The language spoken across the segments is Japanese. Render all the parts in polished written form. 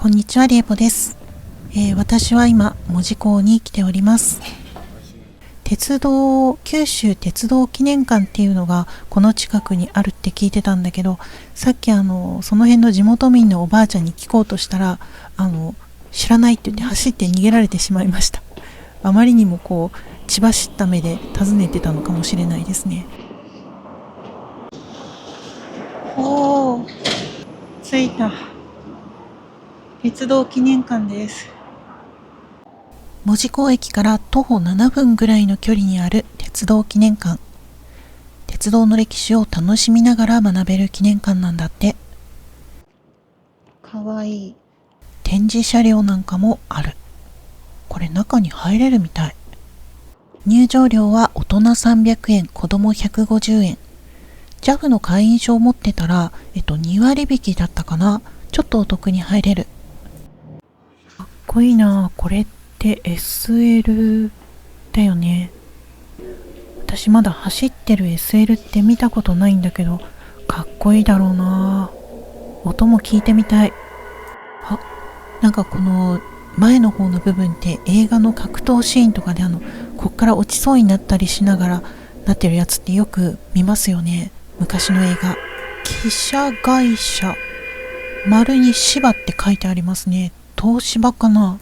こんにちは、りえぽです。私は今、門司港に来ております。九州鉄道記念館っていうのがこの近くにあるって聞いてたんだけど、さっきその辺の地元民のおばあちゃんに聞こうとしたら、知らないって言って走って逃げられてしまいました。あまりにも血走った目で尋ねてたのかもしれないですね。おー、着いた。鉄道記念館です。門司港駅から徒歩7分ぐらいの距離にある鉄道記念館。鉄道の歴史を楽しみながら学べる記念館なんだって。かわいい。展示車両なんかもある。これ中に入れるみたい。入場料は大人300円、子供150円。JAF の会員証を持ってたら、2割引きだったかな。ちょっとお得に入れる。かっこいいな。これって SL だよね。私まだ走ってる SL って見たことないんだけど、かっこいいだろうな。音も聞いてみたい。あ、なんかこの前の方の部分って映画の格闘シーンとかでこっから落ちそうになったりしながらなってるやつってよく見ますよね。昔の映画。汽車会社。丸に芝って書いてありますね。東芝かな。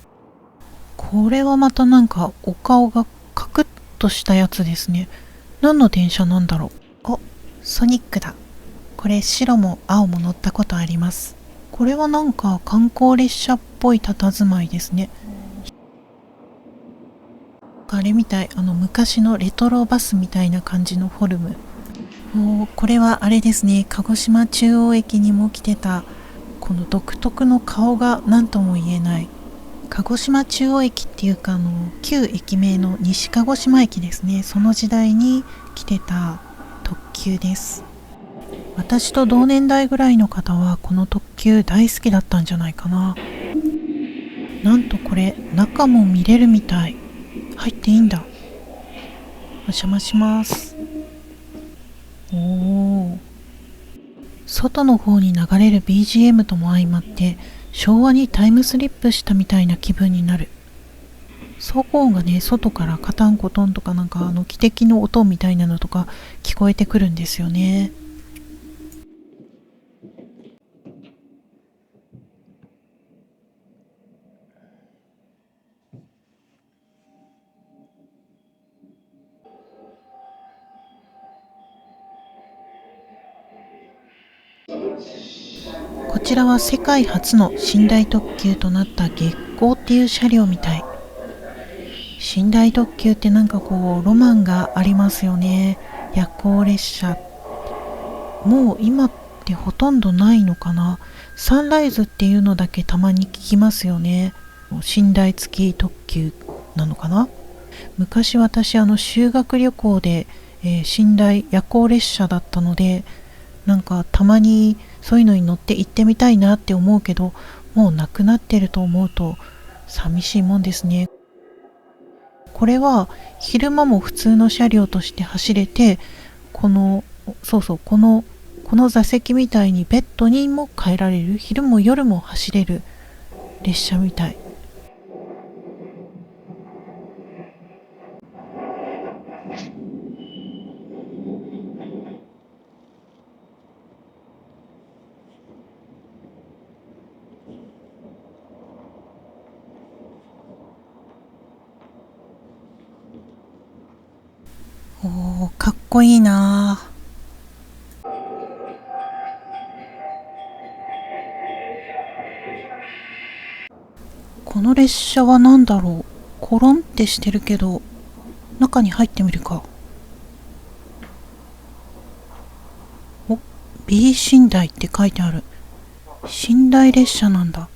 これはまたなんかお顔がカクッとしたやつですね。何の電車なんだろう。お、ソニックだ。これ白も青も乗ったことあります。これはなんか観光列車っぽい佇まいですね。あれみたい、昔のレトロバスみたいな感じのフォルム。これはあれですね、鹿児島中央駅にも来てたこの独特の顔が何とも言えない。鹿児島中央駅っていうか旧駅名の西鹿児島駅ですね。その時代に来てた特急です。私と同年代ぐらいの方はこの特急大好きだったんじゃないかな。なんとこれ中も見れるみたい。入っていいんだ。お邪魔します。おー、外の方に流れる BGM とも相まって昭和にタイムスリップしたみたいな気分になる。走行音がね、外からカタンコトンとかなんか汽笛の音みたいなのとか聞こえてくるんですよね。こちらは世界初の寝台特急となった月光っていう車両みたい。寝台特急ってなんかロマンがありますよね。夜行列車。もう今ってほとんどないのかな。サンライズっていうのだけたまに聞きますよね。寝台付き特急なのかな。昔私修学旅行で、寝台夜行列車だったので、なんかたまにそういうのに乗って行ってみたいなって思うけど、もうなくなってると思うと寂しいもんですね。これは昼間も普通の車両として走れて、このそうそう、この座席みたいにベッドにも変えられる、昼も夜も走れる列車みたい。おー、かっこいいなあ。この列車は何だろう。コロンってしてるけど、中に入ってみるか。お、 B 寝台って書いてある。寝台列車なんだ。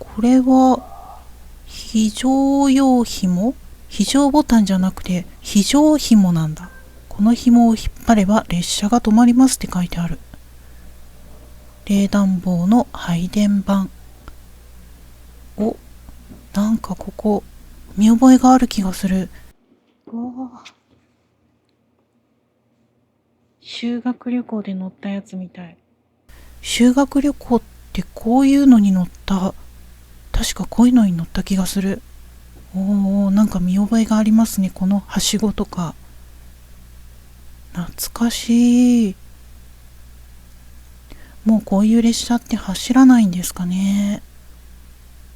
これは非常用紐、非常ボタンじゃなくて非常紐なんだ。この紐を引っ張れば列車が止まりますって書いてある。冷暖房の配電盤。お、なんかここ見覚えがある気がする。うわ、修学旅行で乗ったやつみたい。修学旅行ってこういうのに乗った確かこういうのに乗った気がする。なんか見覚えがありますね。このはしごとか。懐かしい。もうこういう列車って走らないんですかね。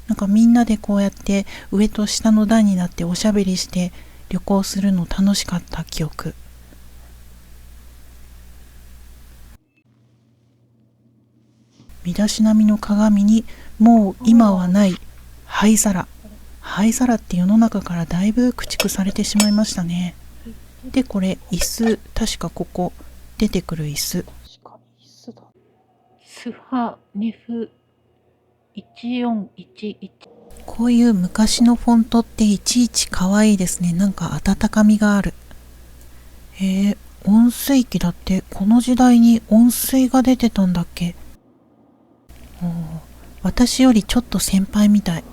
なんかみんなでこうやって上と下の段になっておしゃべりして旅行するの楽しかった記憶。身だしなみの鏡にもう今はない灰皿。灰皿って世の中からだいぶ駆逐されてしまいましたね。で、これ椅子、確かここ出てくる椅子。スハネフ1411。こういう昔のフォントっていちいち可愛いですね。なんか温かみがある。温水器だって。この時代に温水が出てたんだっけ。私よりちょっと先輩みたい。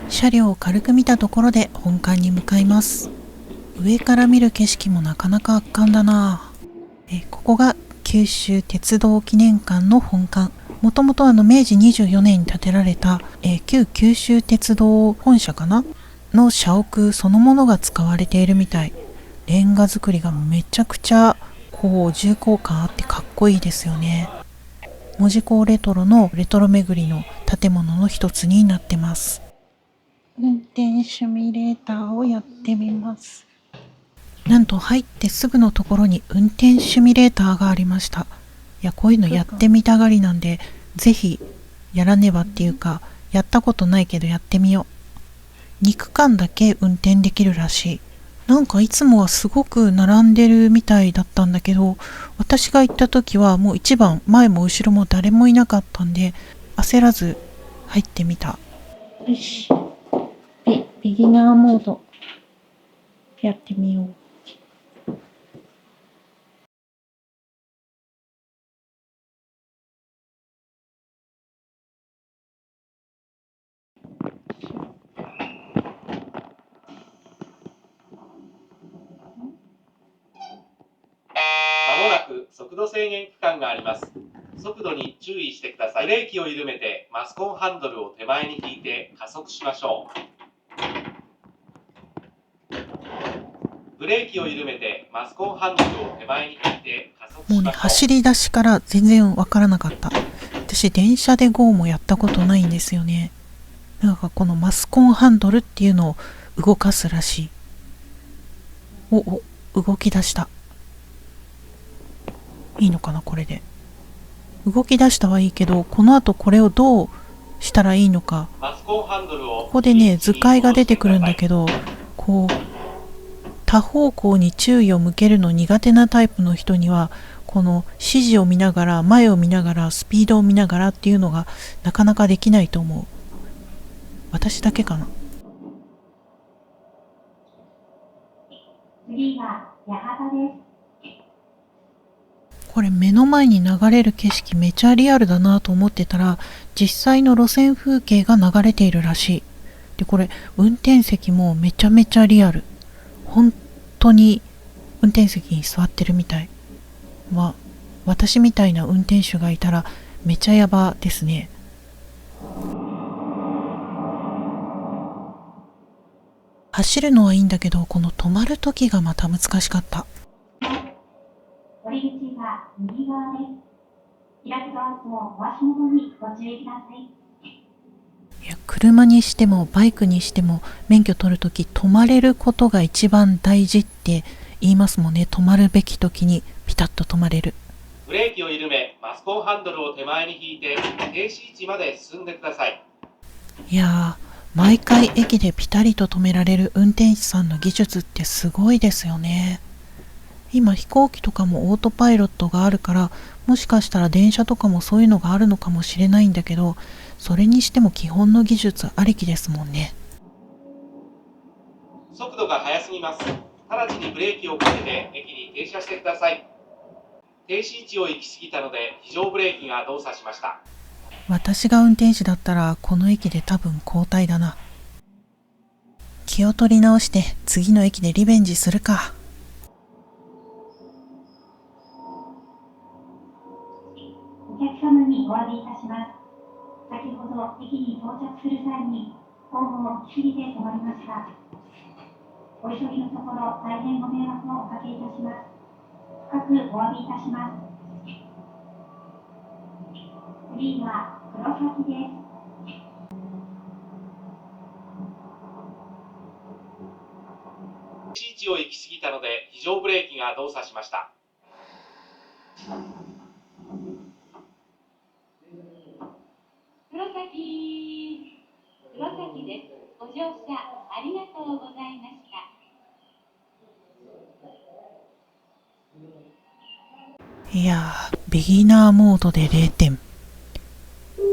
車両を軽く見たところで本館に向かいます。上から見る景色もなかなか圧巻だな。ここが九州鉄道記念館の本館。もともと明治24年に建てられた、旧九州鉄道本社かなの社屋そのものが使われているみたい。レンガ造りがめちゃくちゃ重厚感あってかっこいいですよね。門司港レトロのレトロ巡りの建物の一つになってます。運転シミュレーターをやってみます。なんと入ってすぐのところに運転シミュレーターがありました。いや、こういうのやってみたがりなんで、ぜひやらねばっていうか、やったことないけどやってみよう。2区間だけ運転できるらしい。なんかいつもはすごく並んでるみたいだったんだけど、私が行った時はもう一番前も後ろも誰もいなかったんで、焦らず入ってみた。よし。ビギナーモードやってみよう。まもなく速度制限区間があります。速度に注意してください。ブレーキを緩めてマスコンハンドルを手前に引いて加速しましょう。ブレーキを緩めてマスコンハンドルを手前に引いて加速しましょう。もうね、走り出しから全然わからなかった。私電車で GO もやったことないんですよね。なんかこのマスコンハンドルっていうのを動かすらしい。動き出した。いいのかなこれで。動き出したはいいけど、この後これをどうしたらいいのか。ここでね、図解が出てくるんだけど、こう多方向に注意を向けるの苦手なタイプの人には、この指示を見ながら、前を見ながら、スピードを見ながらっていうのがなかなかできないと思う。私だけかな。次は八幡です。これ目の前に流れる景色めちゃリアルだなと思ってたら、実際の路線風景が流れているらしい。で、これ運転席もめちゃめちゃリアル。本当に運転席に座ってるみたい。私みたいな運転手がいたらめちゃヤバですね。走るのはいいんだけど、この止まる時がまた難しかった。降り口が右側です。開きドアと回し物にご注意ください。いや、車にしてもバイクにしても免許取るとき止まれることが一番大事って言いますもんね。止まるべき時にピタッと止まれる。ブレーキを緩めマスコンハンドルを手前に引いて停止位置まで進んでください。いやー、毎回駅でピタリと止められる運転手さんの技術ってすごいですよね。今飛行機とかもオートパイロットがあるから、もしかしたら電車とかもそういうのがあるのかもしれないんだけど、それにしても基本の技術ありきですもんね。速度が速すぎます。直ちにブレーキをかけて駅に停車してください。停止位置を行き過ぎたので非常ブレーキが動作しました。私が運転手だったらこの駅で多分交代だな。気を取り直して次の駅でリベンジするか。お詫びいたします。先ほど駅に到着する際にホームを引き継ぎで止まりました。お急ぎのところ大変ご迷惑をおかけいたします。深くお詫びいたします。次は黒崎です。位置を行き過ぎたので非常ブレーキが動作しました。黒崎です。ご乗車ありがとうございました。いやー、ビギナーモードで0点。本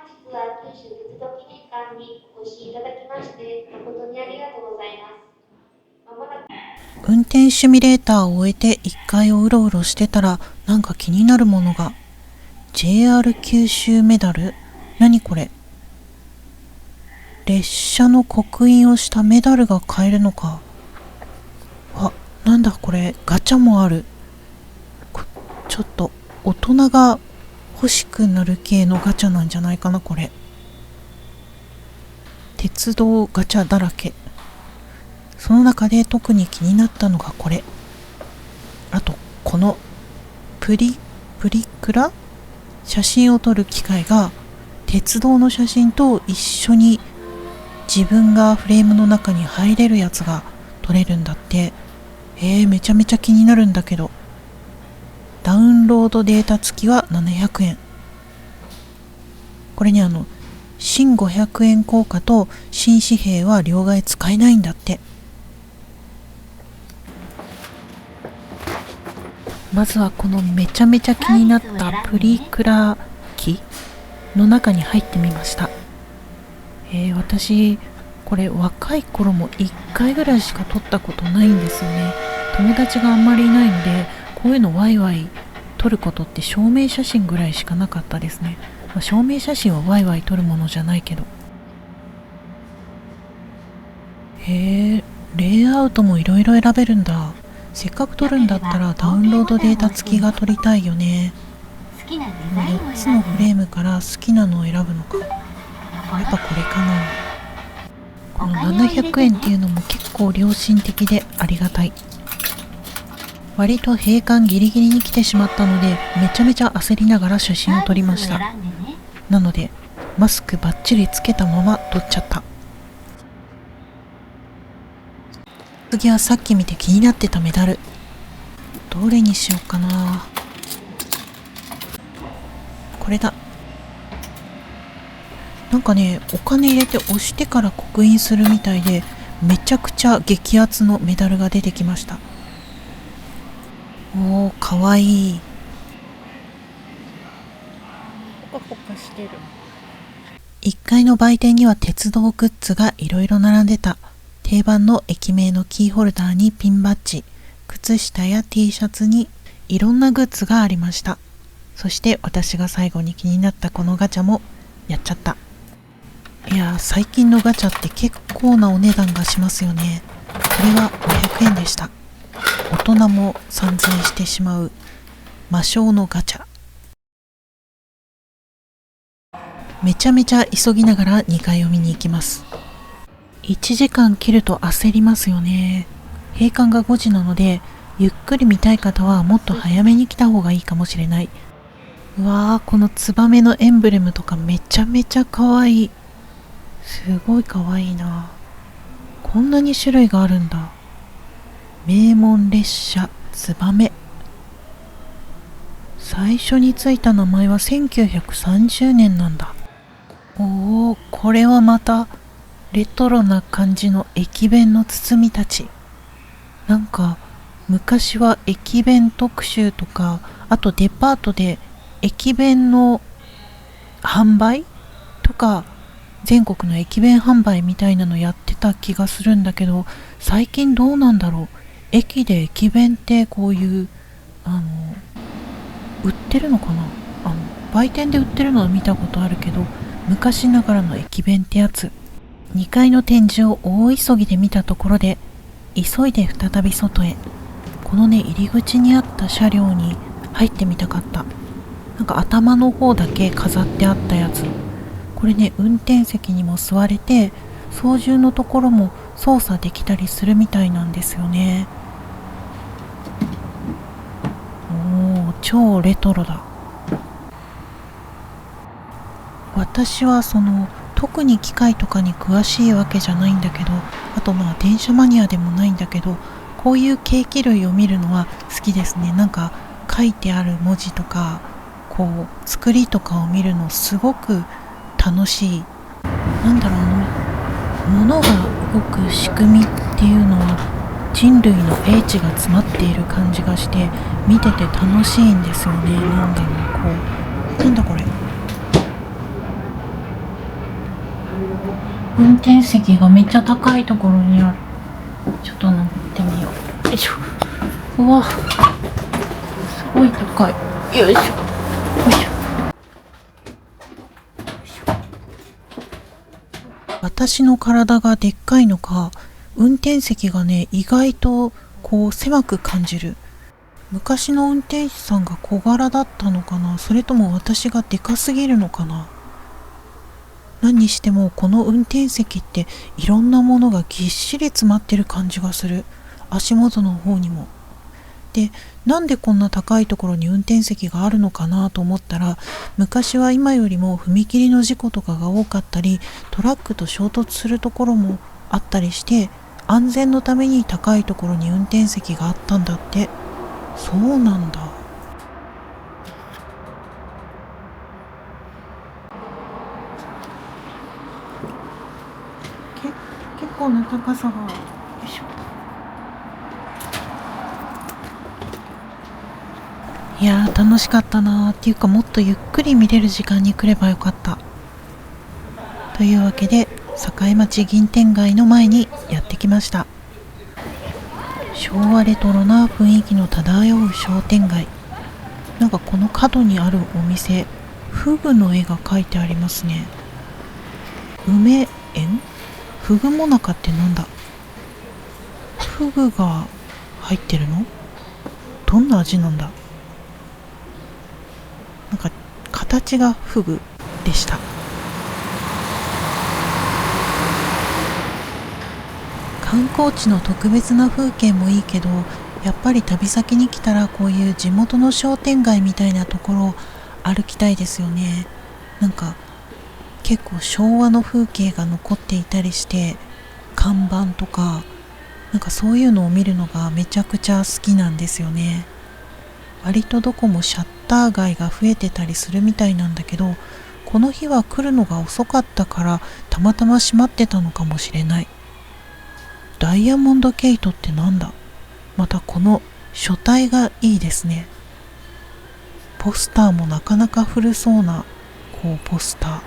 日は九州鉄道記念館にお越しいただきまして誠にありがとうございます。まもなく運転シミュレーターを終えて1階をうろうろしてたら、なんか気になるものが。 JR 九州メダル？何これ？列車の刻印をしたメダルが買えるのか。あ、なんだこれ、ガチャもある。ちょっと大人が欲しくなる系のガチャなんじゃないかなこれ。鉄道ガチャだらけ。その中で特に気になったのがこれ。あとこのプリクラ写真を撮る機械が鉄道の写真と一緒に自分がフレームの中に入れるやつが撮れるんだって。めちゃめちゃ気になるんだけど。ダウンロードデータ付きは700円。これに新500円硬貨と新紙幣は両替使えないんだって。まずはこのめちゃめちゃ気になったプリクラ機の中に入ってみました。私これ若い頃も1回ぐらいしか撮ったことないんですよね。友達があんまりいないので、こういうのワイワイ撮ることって証明写真ぐらいしかなかったですね。証明写真はワイワイ撮るものじゃないけど。レイアウトもいろいろ選べるんだ。せっかく撮るんだったらダウンロードデータ付きが撮りたいよね。4つのフレームから好きなのを選ぶのか。やっぱこれかな。この700円っていうのも結構良心的でありがたい。割と閉館ギリギリに来てしまったので、めちゃめちゃ焦りながら写真を撮りました。なのでマスクバッチリつけたまま撮っちゃった。次はさっき見て気になってたメダル。どれにしようかな。これだ。なんかね、お金入れて押してから刻印するみたいで、めちゃくちゃ激アツのメダルが出てきました。おー、かわいい。ポカポカしてる。1階の売店には鉄道グッズがいろいろ並んでた。定番の駅名のキーホルダーにピンバッジ、靴下や T シャツにいろんなグッズがありました。そして私が最後に気になったこのガチャもやっちゃった。いやー、最近のガチャって結構なお値段がしますよね。これは500円でした。大人も散財してしまう魔性のガチャ。めちゃめちゃ急ぎながら2階を見に行きます。1時間切ると焦りますよね。閉館が5時なので、ゆっくり見たい方はもっと早めに来た方がいいかもしれない。うわー、このツバメのエンブレムとかめちゃめちゃ可愛い。すごい可愛いな。こんなに種類があるんだ。名門列車ツバメ。最初についた名前は1930年なんだ。おー、これはまたレトロな感じの駅弁の包みたち。なんか昔は駅弁特集とか、あとデパートで駅弁の販売とか、全国の駅弁販売みたいなのやってた気がするんだけど、最近どうなんだろう。駅で駅弁ってこういう売ってるのかな。売店で売ってるのは見たことあるけど、昔ながらの駅弁ってやつ。2階の展示を大急ぎで見たところで、急いで再び外へ。このね、入り口にあった車両に入ってみたかった。なんか頭の方だけ飾ってあったやつ。これね、運転席にも座れて操縦のところも操作できたりするみたいなんですよね。おー、超レトロだ。私は特に機械とかに詳しいわけじゃないんだけど、あと電車マニアでもないんだけど、こういうケーキ類を見るのは好きですね。なんか書いてある文字とかこう作りとかを見るのすごく楽しい。なんだろう、物が動く仕組みっていうのは人類の英知が詰まっている感じがして見てて楽しいんですよね。なんだろう、なんだこれ、運転席がめっちゃ高いところにある。ちょっと乗ってみよう。よいしょ。うわ、すごい高い。よいしょ。よいしょ。私の体がでっかいのか、運転席がね、意外とこう狭く感じる。昔の運転手さんが小柄だったのかな、それとも私がでかすぎるのかな。何にしてもこの運転席っていろんなものがぎっしり詰まってる感じがする。足元の方にも。で、なんでこんな高いところに運転席があるのかなと思ったら、昔は今よりも踏切の事故とかが多かったり、トラックと衝突するところもあったりして、安全のために高いところに運転席があったんだって。そうなんだ。結構な高さが。よいしょ。いやー、楽しかったなー。っていうか、もっとゆっくり見れる時間に来ればよかった。というわけで、栄町銀天街の前にやってきました。昭和レトロな雰囲気の漂う商店街。なんかこの角にあるお店、フグの絵が描いてありますね。梅園？フグもなかってなんだ？フグが入ってるの？どんな味なんだ？なんか形がフグでした。観光地の特別な風景もいいけど、やっぱり旅先に来たらこういう地元の商店街みたいなところを歩きたいですよね。なんか結構昭和の風景が残っていたりして、看板とかなんかそういうのを見るのがめちゃくちゃ好きなんですよね。割とどこもシャッター街が増えてたりするみたいなんだけど、この日は来るのが遅かったからたまたま閉まってたのかもしれない。ダイヤモンドゲートってなんだ？またこの書体がいいですね。ポスターもなかなか古そうなポスター。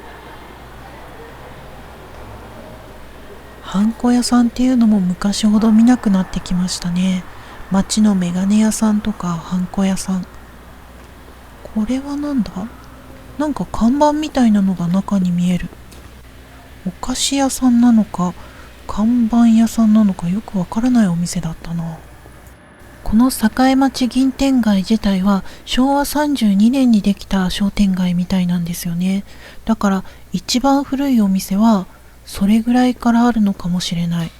ハンコ屋さんっていうのも昔ほど見なくなってきましたね。街のメガネ屋さんとかハンコ屋さん。これはなんだ？なんか看板みたいなのが中に見える。お菓子屋さんなのか看板屋さんなのかよくわからないお店だったな。この栄町銀天街自体は昭和32年にできた商店街みたいなんですよね。だから一番古いお店はそれぐらいからあるのかもしれない。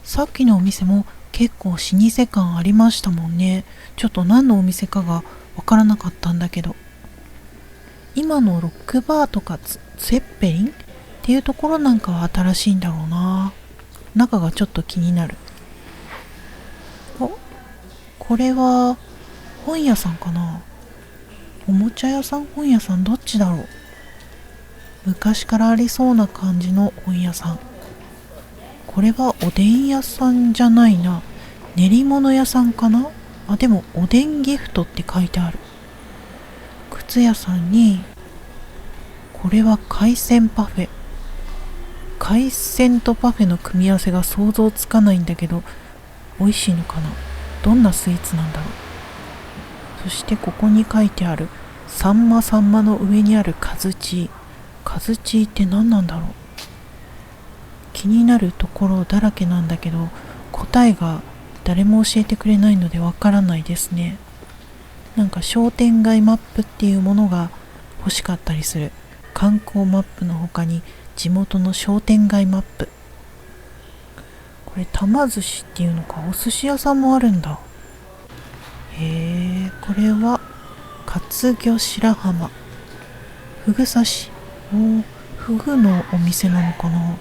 さっきのお店も結構老舗感ありましたもんね。ちょっと何のお店かがわからなかったんだけど。今のロックバーとかツェッペリンっていうところなんかは新しいんだろうな。中がちょっと気になる。これは本屋さんかな？おもちゃ屋さん、本屋さん、どっちだろう？昔からありそうな感じの本屋さん。これはおでん屋さんじゃないな。練り物屋さんかな？あ、でもおでんギフトって書いてある。靴屋さんに、これは海鮮パフェ。海鮮とパフェの組み合わせが想像つかないんだけど、美味しいのかな？どんなスイーツなんだろう。そしてここに書いてあるサンマの上にあるカズチーって何なんだろう。気になるところだらけなんだけど、答えが誰も教えてくれないのでわからないですね。なんか商店街マップっていうものが欲しかったりする。観光マップの他に地元の商店街マップ。これ玉寿司っていうのか、お寿司屋さんもあるんだ。へえ、これは活魚白浜ふぐ刺し。フグのお店なのかな。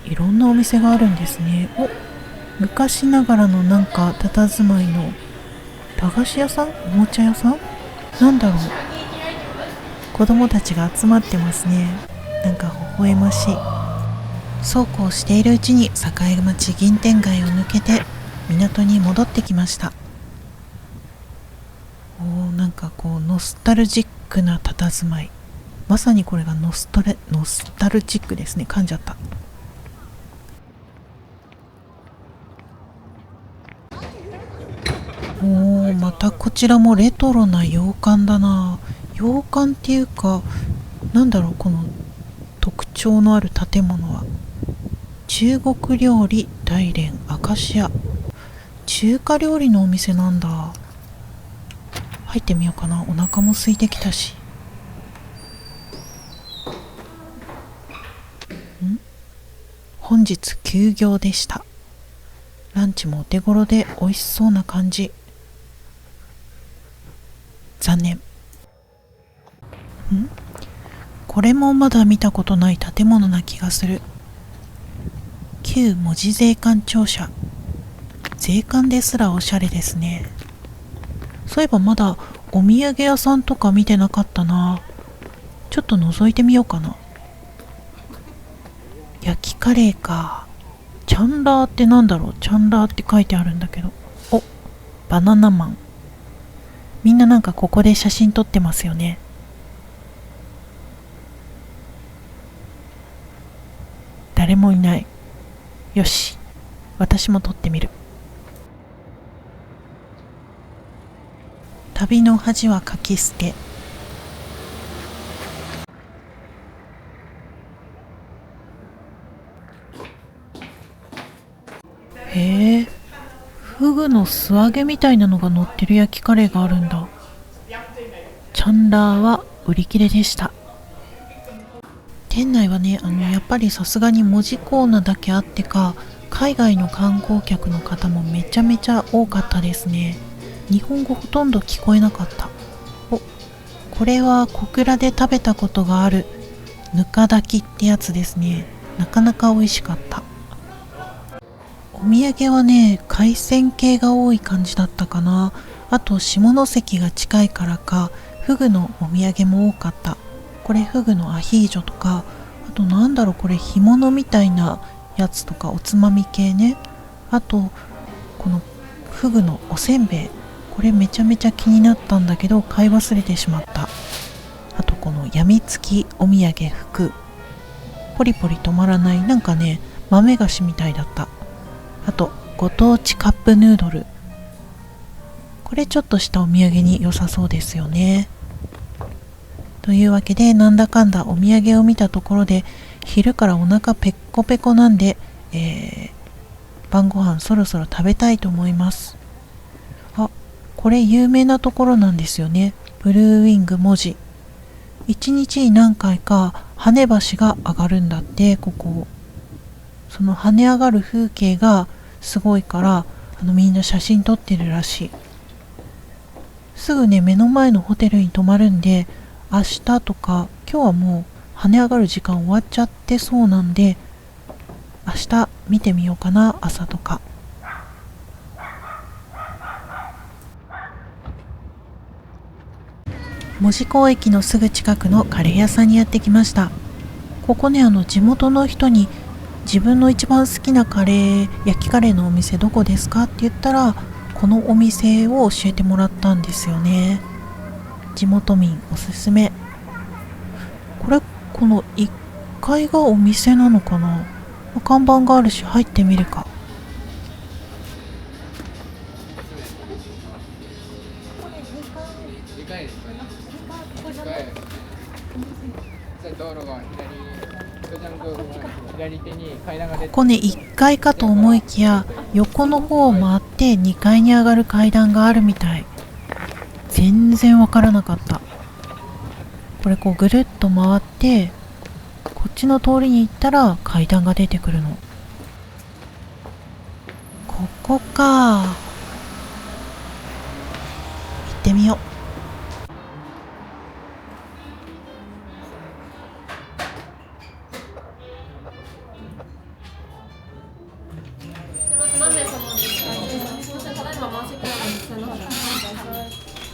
いろんなお店があるんですね。昔ながらのなんか佇まいの駄菓子屋さん、おもちゃ屋さん、なんだろう。子供たちが集まってますね。なんか微笑ましい。そうこうしているうちに栄町銀天街を抜けて港に戻ってきました。なんかこうノスタルジックな佇まい。まさにこれがノスタルジックですね。噛んじゃった。またこちらもレトロな洋館だな。洋館っていうか、なんだろう、この特徴のある建物は。中国料理大連アカシア。中華料理のお店なんだ。入ってみようかな。お腹も空いてきたし。本日休業でした。ランチもお手頃で美味しそうな感じ。残念。これもまだ見たことない建物な気がする。旧門司税関庁舎。税関ですらおしゃれですね。そういえばまだお土産屋さんとか見てなかったな。ちょっと覗いてみようかな。焼きカレーか。チャンラーってなんだろう。チャンラーって書いてあるんだけど。バナナマン。みんななんかここで写真撮ってますよね。誰もいない。よし、私も撮ってみる。旅の恥はかき捨て。へえ、フグの素揚げみたいなのが乗ってる焼きカレーがあるんだ。チャンラーは売り切れでした。店内はね、やっぱりさすがに文字コーナーだけあってか、海外の観光客の方もめちゃめちゃ多かったですね。日本語ほとんど聞こえなかった。これは小倉で食べたことがあるぬか炊きってやつですね。なかなか美味しかった。お土産はね、海鮮系が多い感じだったかな。あと下関が近いからか、フグのお土産も多かった。これフグのアヒージョとか、あとなんだろう、これ干物みたいなやつとか、おつまみ系ね。あとこのフグのおせんべい、これめちゃめちゃ気になったんだけど買い忘れてしまった。あとこのやみつきお土産服、ポリポリ止まらない、なんかね、豆菓子みたいだった。あとご当地カップヌードル、これちょっとしたお土産に良さそうですよね。というわけで、なんだかんだお土産を見たところで昼からお腹ペッコペコなんで、晩ご飯そろそろ食べたいと思います。これ有名なところなんですよね。ブルーウィング門司。1日に何回か跳ね橋が上がるんだって。ここその跳ね上がる風景がすごいから、みんな写真撮ってるらしい。すぐね、目の前のホテルに泊まるんで、明日とか今日はもう跳ね上がる時間終わっちゃってそうなんで、明日見てみようかな、朝とか。門司港駅のすぐ近くのカレー屋さんにやってきました。ここね、地元の人に自分の一番好きなカレー、焼きカレーのお店どこですかって言ったら、このお店を教えてもらったんですよね。地元民おすすめ。この1階がお店なのかな。看板があるし入ってみるか。ここね、1階かと思いきや横の方を回って2階に上がる階段があるみたい。全然わからなかった。これこうぐるっと回ってこっちの通りに行ったら階段が出てくるの。ここか。行ってみよう。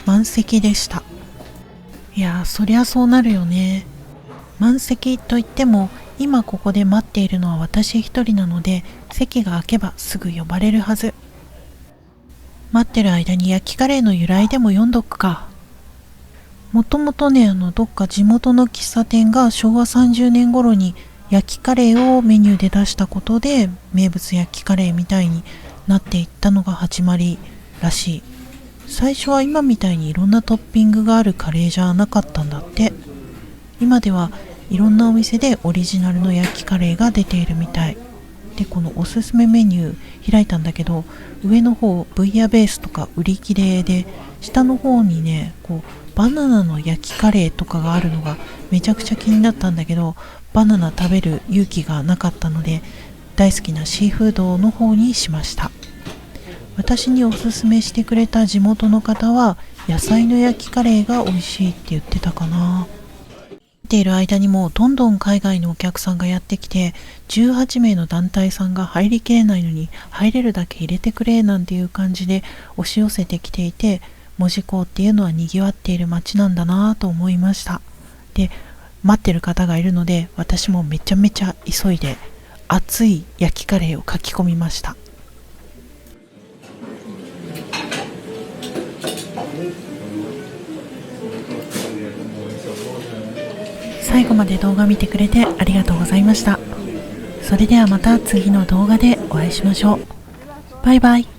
満席でした。いやー、そりゃそうなるよね。満席といっても今ここで待っているのは私一人なので、席が空けばすぐ呼ばれるはず。待ってる間に焼きカレーの由来でも読んどくか。もともとね、どっか地元の喫茶店が昭和30年頃に焼きカレーをメニューで出したことで名物焼きカレーみたいになっていったのが始まりらしい。最初は今みたいにいろんなトッピングがあるカレーじゃなかったんだって。今ではいろんなお店でオリジナルの焼きカレーが出ているみたいで、このおすすめメニュー開いたんだけど、上の方ブイヤベースとか売り切れで、下の方にねこうバナナの焼きカレーとかがあるのがめちゃくちゃ気になったんだけど、バナナ食べる勇気がなかったので大好きなシーフードの方にしました。私におすすめしてくれた地元の方は野菜の焼きカレーが美味しいって言ってたかな。見ている間にもどんどん海外のお客さんがやってきて、18名の団体さんが入りきれないのに入れるだけ入れてくれなんていう感じで押し寄せてきていて、門司港っていうのは賑わっている街なんだなと思いました。で、待ってる方がいるので私もめちゃめちゃ急いで熱い焼きカレーをかき込みました。最後まで動画見てくれてありがとうございました。それではまた次の動画でお会いしましょう。バイバイ。